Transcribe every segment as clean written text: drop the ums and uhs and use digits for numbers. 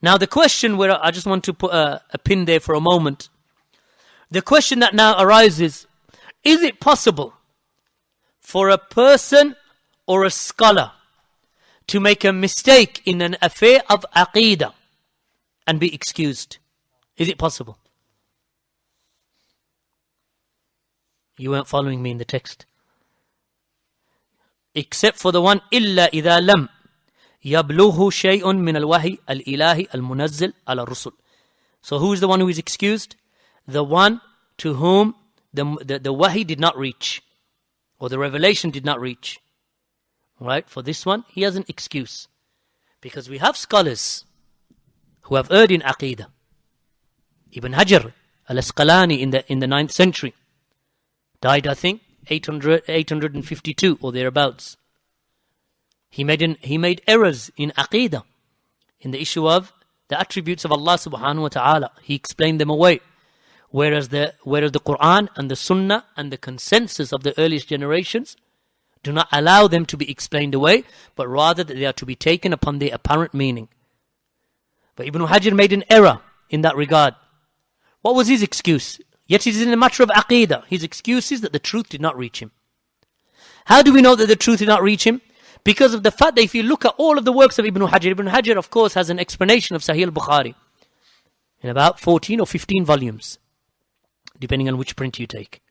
Now the question where I just want to put a pin there for a moment. The question that now arises, is it possible for a person or a scholar to make a mistake in an affair of Aqidah and be excused? Is it possible? You weren't following me in the text. Except for the one, إِلَّا إِذَا لَمْ يَبْلُغْهُ شَيْءٌ مِّنَ الْوَحِي الْإِلَهِ الْمُنَزِّلِ عَلَى الرُّسُلِ. So who is the one who is excused? The one to whom the wahi did not reach, or the revelation did not reach. Right? For this one, he has an excuse. Because we have scholars who have erred in Aqidah. Ibn Hajar al-Asqalani in the 9th century. Died, I think, 852 or thereabouts. He made errors in Aqidah, in the issue of the attributes of Allah subhanahu wa ta'ala. He explained them away. Whereas the Quran and the Sunnah and the consensus of the earliest generations do not allow them to be explained away, but rather that they are to be taken upon their apparent meaning. But Ibn Hajar made an error in that regard. What was his excuse? Yet it is in the matter of Aqidah. His excuse is that the truth did not reach him. How do we know that the truth did not reach him? Because of the fact that if you look at all of the works of Ibn Hajar of course has an explanation of Sahih al-Bukhari in about 14 or 15 volumes, depending on which print you take.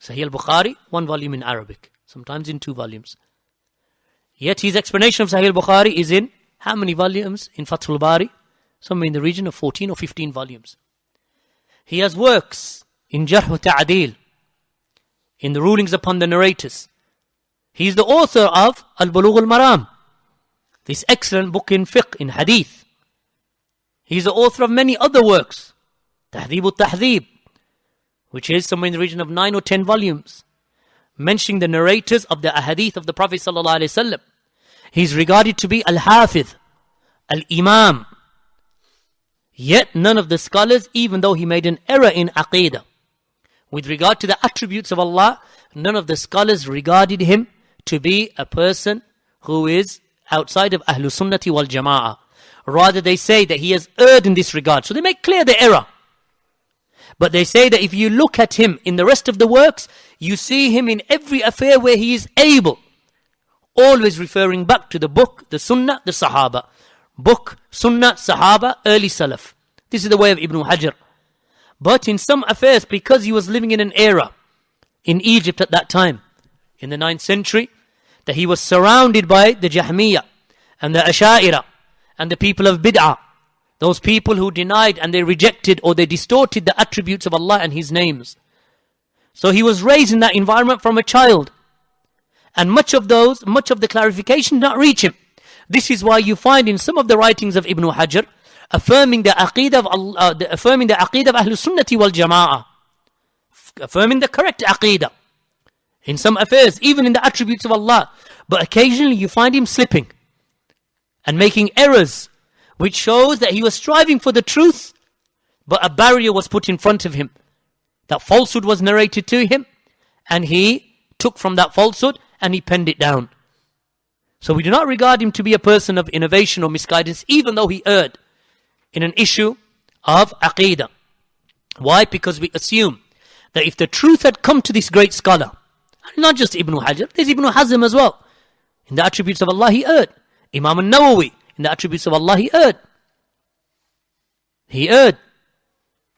Sahih al-Bukhari, 1 volume in Arabic, sometimes in 2 volumes. Yet his explanation of Sahih al-Bukhari is in how many volumes? In Fathul Bari, somewhere in the region of 14 or 15 volumes. He has works in Jarh wa Ta'deel, in the rulings upon the narrators. He is the author of Al-Bulugh al-Maram, this excellent book in fiqh, in hadith. He is the author of many other works, Tahdhib al-Tahdhib, which is somewhere in the region of 9 or 10 volumes, mentioning the narrators of the ahadith of the Prophet sallallahu alaihi wasallam. He is regarded to be Al-Hafidh, Al-Imām. Yet none of the scholars, even though he made an error in Aqidah, with regard to the attributes of Allah, none of the scholars regarded him to be a person who is outside of Ahlus Sunnati wal Jama'ah. Rather, they say that he has erred in this regard. So they make clear the error. But they say that if you look at him in the rest of the works, you see him in every affair where he is able, always referring back to the book, the Sunnah, the Sahaba. Book, Sunnah, Sahaba, early Salaf. This is the way of Ibn Hajar. But in some affairs, because he was living in an era in Egypt at that time, in the 9th century, that he was surrounded by the Jahmiyyah and the Asha'ira and the people of Bid'ah. Those people who denied and they rejected or they distorted the attributes of Allah and His names. So he was raised in that environment from a child. And much of the clarification did not reach him. This is why you find in some of the writings of Ibn Hajar affirming the Aqidah of Allah, affirming the Aqidah of Ahlus Sunnati wal Jama'ah, affirming the correct Aqidah in some affairs, even in the attributes of Allah. But occasionally you find him slipping and making errors, which shows that he was striving for the truth, but a barrier was put in front of him. That falsehood was narrated to him, and he took from that falsehood and he penned it down. So we do not regard him to be a person of innovation or misguidance, even though he erred in an issue of Aqidah. Why? Because we assume that if the truth had come to this great scholar, not just Ibn Hajar, there's Ibn Hazm as well. In the attributes of Allah, he erred. Imām al-Nawawi, in the attributes of Allah, he erred. He erred.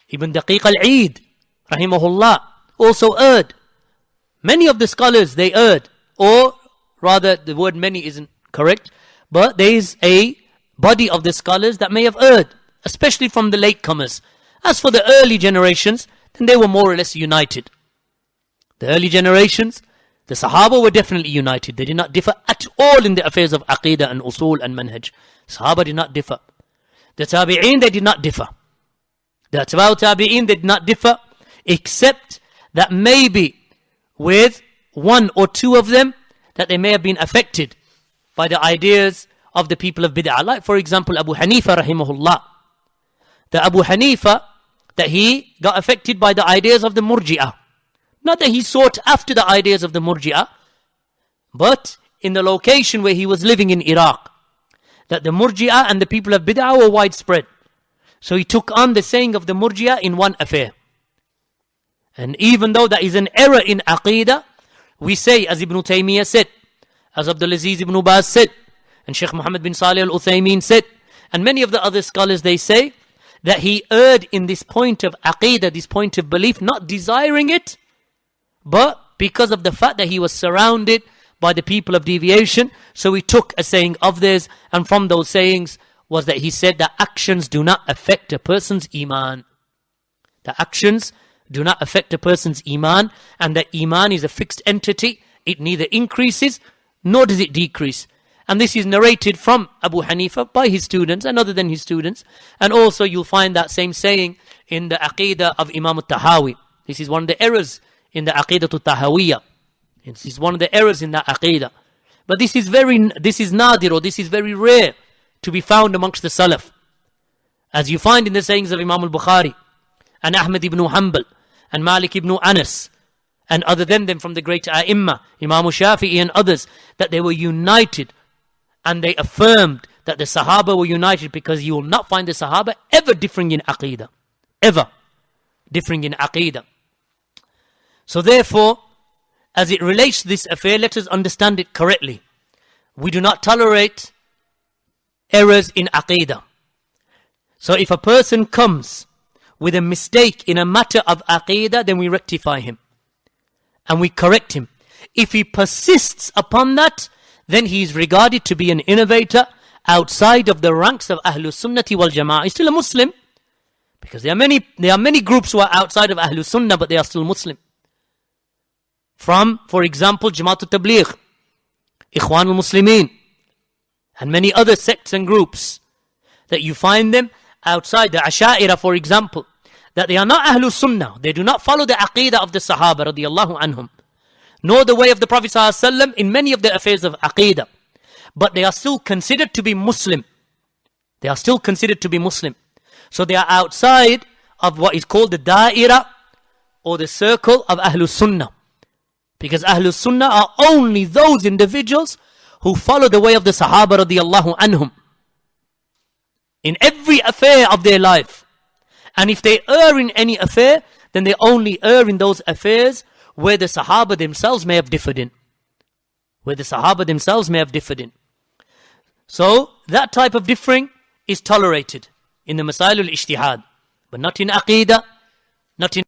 Ibn Daqiq al-Eid, rahimahullah, also erred. Many of the scholars, they erred. Or rather, the word many isn't correct, but there is a body of the scholars that may have erred, especially from the latecomers. As for the early generations, then they were more or less united. The early generations, the Sahaba were definitely united. They did not differ at all in the affairs of Aqidah and Usul and Manhaj. Sahaba did not differ. The Tabi'een, they did not differ. The Atba'u Tabi'een, they did not differ, except that maybe with one or two of them, that they may have been affected by the ideas of the people of Bid'ah. Like for example, Abu Hanifa rahimahullah. The Abu Hanifa, that he got affected by the ideas of the Murji'ah. Not that he sought after the ideas of the Murji'ah, but in the location where he was living in Iraq, that the Murji'ah and the people of Bid'ah were widespread. So he took on the saying of the Murji'ah in one affair. And even though that is an error in Aqidah, we say, as Ibn Taymiyyah said, as Abdul Aziz ibn Baz said, and Sheikh Muhammad bin Salih al-Uthaymin said, and many of the other scholars, they say that he erred in this point of Aqidah, this point of belief, not desiring it, but because of the fact that he was surrounded by the people of deviation. So he took a saying of theirs, and from those sayings was that he said that actions do not affect a person's Iman. The actions do not affect a person's Iman, and that Iman is a fixed entity. It neither increases nor does it decrease. And this is narrated from Abu Hanifa by his students and other than his students. And also you'll find that same saying in the Aqidah of Imām al-Tahawi. This is one of the errors in the Aqidah al-Tahawiyah. This is one of the errors in that Aqidah. But this is nadir, or this is very rare to be found amongst the Salaf. As you find in the sayings of Imam al-Bukhari and Ahmad ibn Hanbal and Malik ibn Anas and other than them from the great Imam Shafi'i and others, that they were united and they affirmed that the Sahaba were united, because you will not find the Sahaba ever differing in Aqidah. Ever differing in Aqidah. So therefore, as it relates to this affair, let us understand it correctly. We do not tolerate errors in Aqidah. So if a person comes with a mistake in a matter of Aqidah, then we rectify him and we correct him. If he persists upon that, then he is regarded to be an innovator outside of the ranks of Ahlus Sunnati wal Jama'ah. He's still a Muslim, because there are many groups who are outside of Ahlus Sunnah, but they are still Muslim. From, for example, Jama'at al-Tabligh, Ikhwan al-Muslimin, and many other sects and groups, that you find them outside. The Asha'ira, for example, that they are not Ahlus Sunnah. They do not follow the Aqidah of the Sahaba radiyallahu anhum, nor the way of the Prophet ﷺ in many of the affairs of Aqidah. But they are still considered to be Muslim. They are still considered to be Muslim. So they are outside of what is called the Da'ira, or the circle of Ahlus Sunnah. Because Ahlus Sunnah are only those individuals who follow the way of the Sahaba radiyallahu anhum in every affair of their life. And if they err in any affair, then they only err in those affairs where the Sahaba themselves may have differed in. Where the Sahaba themselves may have differed in. So that type of differing is tolerated in the Masail al-Ijtihad, but not in Aqidah, not in